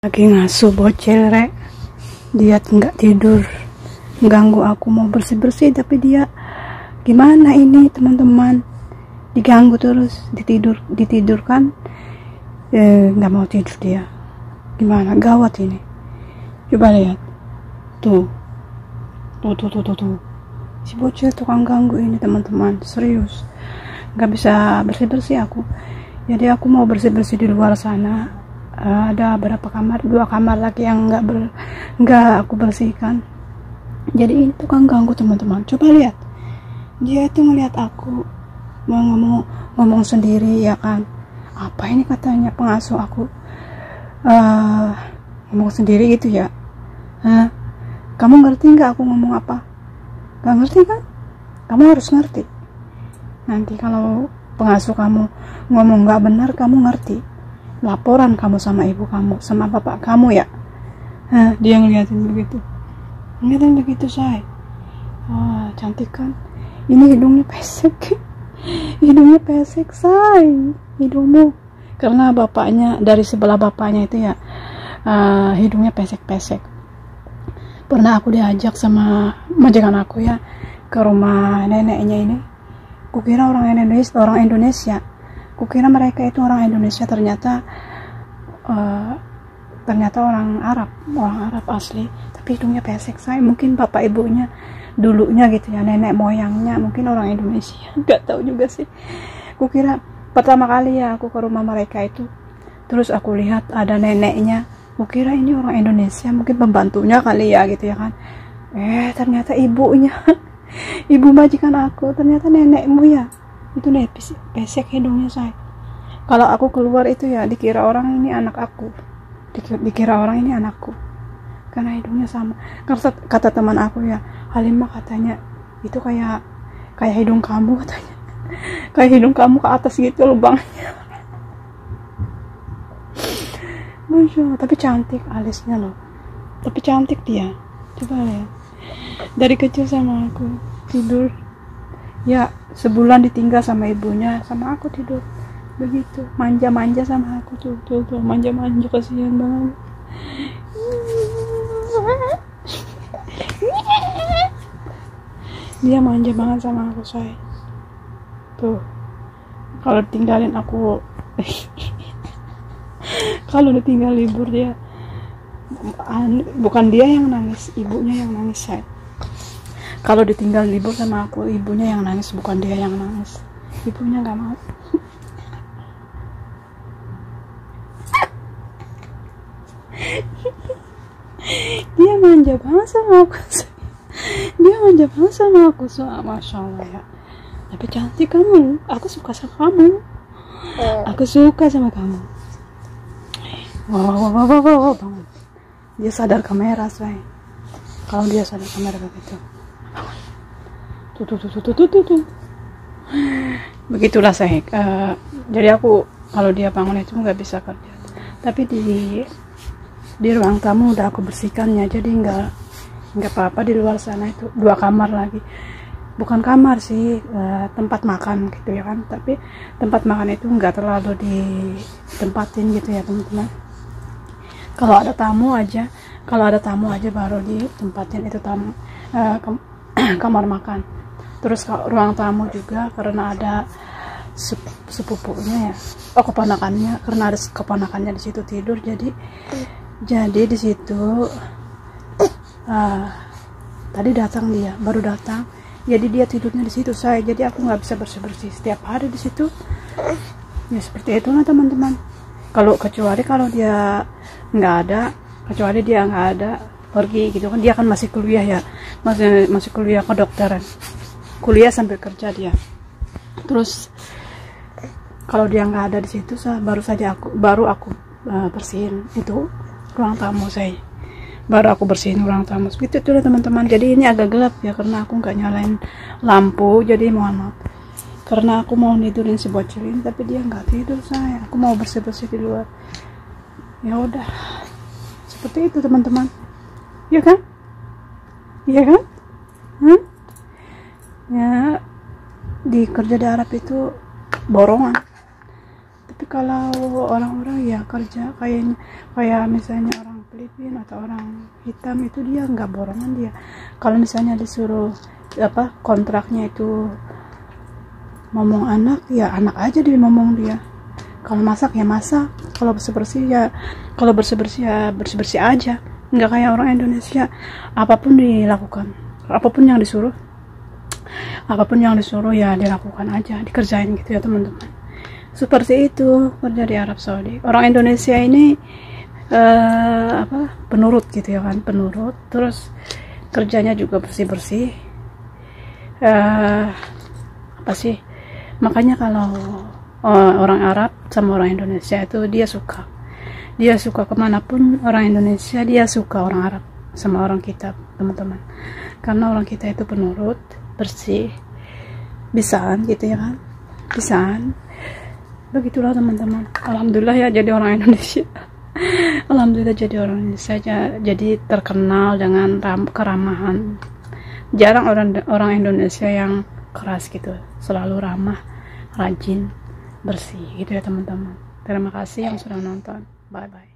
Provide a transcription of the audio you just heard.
Lagi ngasuh bocil rek, dia nggak tidur, ganggu aku mau bersih-bersih, tapi dia gimana ini teman-teman, diganggu terus, ditidurkan, nggak mau tidur dia. Gimana, gawat ini, coba lihat tuh si bocil tukang ganggu ini teman-teman, serius nggak bisa bersih-bersih aku. Jadi aku mau bersih-bersih di luar sana. Ada berapa kamar, 2 kamar lagi yang nggak aku bersihkan. Jadi ini tukang ganggu teman-teman, coba lihat, dia itu ngelihat aku mau ngomong sendiri ya kan. Apa ini katanya pengasuh aku, ngomong sendiri gitu ya. Kamu ngerti nggak aku ngomong apa? Nggak ngerti kan? Kamu harus ngerti. Nanti kalau pengasuh kamu ngomong nggak benar, kamu ngerti, laporan kamu sama ibu kamu, sama bapak kamu ya. Dia ngeliatin begitu say. Cantik kan? Ini hidungnya pesek say, hidungmu, karena bapaknya, dari sebelah bapaknya itu ya, hidungnya pesek. Pernah aku diajak sama majikan aku ya ke rumah neneknya ini. Kukira orang Indonesia, kukira mereka itu orang Indonesia, ternyata orang Arab asli, tapi hidungnya pesek saya. Mungkin bapak ibunya dulunya gitu ya, nenek moyangnya mungkin orang Indonesia, nggak tahu juga sih. Kukira pertama kali ya aku ke rumah mereka itu, terus aku lihat ada neneknya, kukira ini orang Indonesia, mungkin pembantunya kali ya gitu ya kan. Ternyata ibunya ibu majikan aku, ternyata nenekmu ya. Itu pesek hidungnya saya. Kalau aku keluar itu ya dikira orang ini anak aku, dikira orang ini anakku, karena hidungnya sama. Kata teman aku ya, Halimah katanya itu kayak hidung kamu katanya, kayak hidung kamu ke atas gitu lubangnya. Masya Allah, tapi cantik alisnya loh, tapi cantik dia. Coba lihat, dari kecil sama aku tidur ya, sebulan ditinggal sama ibunya, sama aku tidur begitu, manja sama aku tuh manja, kasihan banget. Dia manja banget sama aku say. Tuh kalau tinggalin aku kalau ditinggal libur, dia bukan dia yang nangis, ibunya yang nangis say. Kalau ditinggal libur sama aku, ibunya yang nangis, bukan dia yang nangis. Ibunya nggak mau. Dia manja banget sama aku. Masya Allah ya. Tapi cantik kamu, aku suka sama kamu. Wow. Dia sadar kamera say. Kalau dia sadar kamera begitu. Tuh. Begitulah saya. Jadi aku kalau dia bangun itu nggak bisa kerja. Tapi di ruang tamu udah aku bersihkannya. Jadi nggak apa-apa. Di luar sana itu 2 kamar lagi. Bukan kamar sih, tempat makan gitu ya kan. Tapi tempat makan itu nggak terlalu ditempatin gitu ya teman-teman. Kalau ada tamu aja baru ditempatin itu kamar makan. Terus ruang tamu juga karena ada sepupunya ya, keponakannya, karena ada keponakannya di situ tidur, jadi di situ tadi baru datang, jadi dia tidurnya di situ saya. Jadi aku nggak bisa bersih setiap hari di situ ya. Seperti itulah teman-teman. Kecuali kalau dia nggak ada pergi gitu kan, dia kan masih kuliah ya, masih kuliah kedokteran, kuliah sambil kerja dia. Terus kalau dia nggak ada di situ, baru aku bersihin itu ruang tamu saya, begitu tuh teman-teman. Jadi ini agak gelap ya karena aku nggak nyalain lampu, jadi mohon maaf. Karena aku mau tidurin si bocilin, tapi dia nggak tidur saya. Aku mau bersih di luar. Ya udah, seperti itu teman-teman. Iya kan? Ya, di kerja di Arab itu borongan. Tapi kalau orang-orang ya kerja kayak misalnya orang Filipina atau orang hitam itu dia nggak borongan dia. Kalau misalnya disuruh kontraknya itu ngomong anak, ya anak aja dia ngomong dia. Kalau masak ya masak, kalau bersih-bersih ya bersih-bersih aja. Nggak kayak orang Indonesia, apapun dilakukan, apapun yang disuruh ya dilakukan aja, dikerjain gitu ya teman-teman. Seperti itu kerja di Arab Saudi. Orang Indonesia ini penurut gitu ya kan, penurut, terus kerjanya juga bersih-bersih. Makanya kalau orang Arab sama orang Indonesia itu dia suka kemanapun orang Indonesia, dia suka orang Arab sama orang kita teman-teman, karena orang kita itu penurut, bersih, bisaan gitu ya kan, bisaan. Begitulah teman-teman. Alhamdulillah ya jadi orang Indonesia. Alhamdulillah jadi orang Indonesia, jadi terkenal dengan keramahan. Jarang orang Indonesia yang keras gitu, selalu ramah, rajin, bersih gitu ya teman-teman. Terima kasih yang sudah nonton. Bye bye.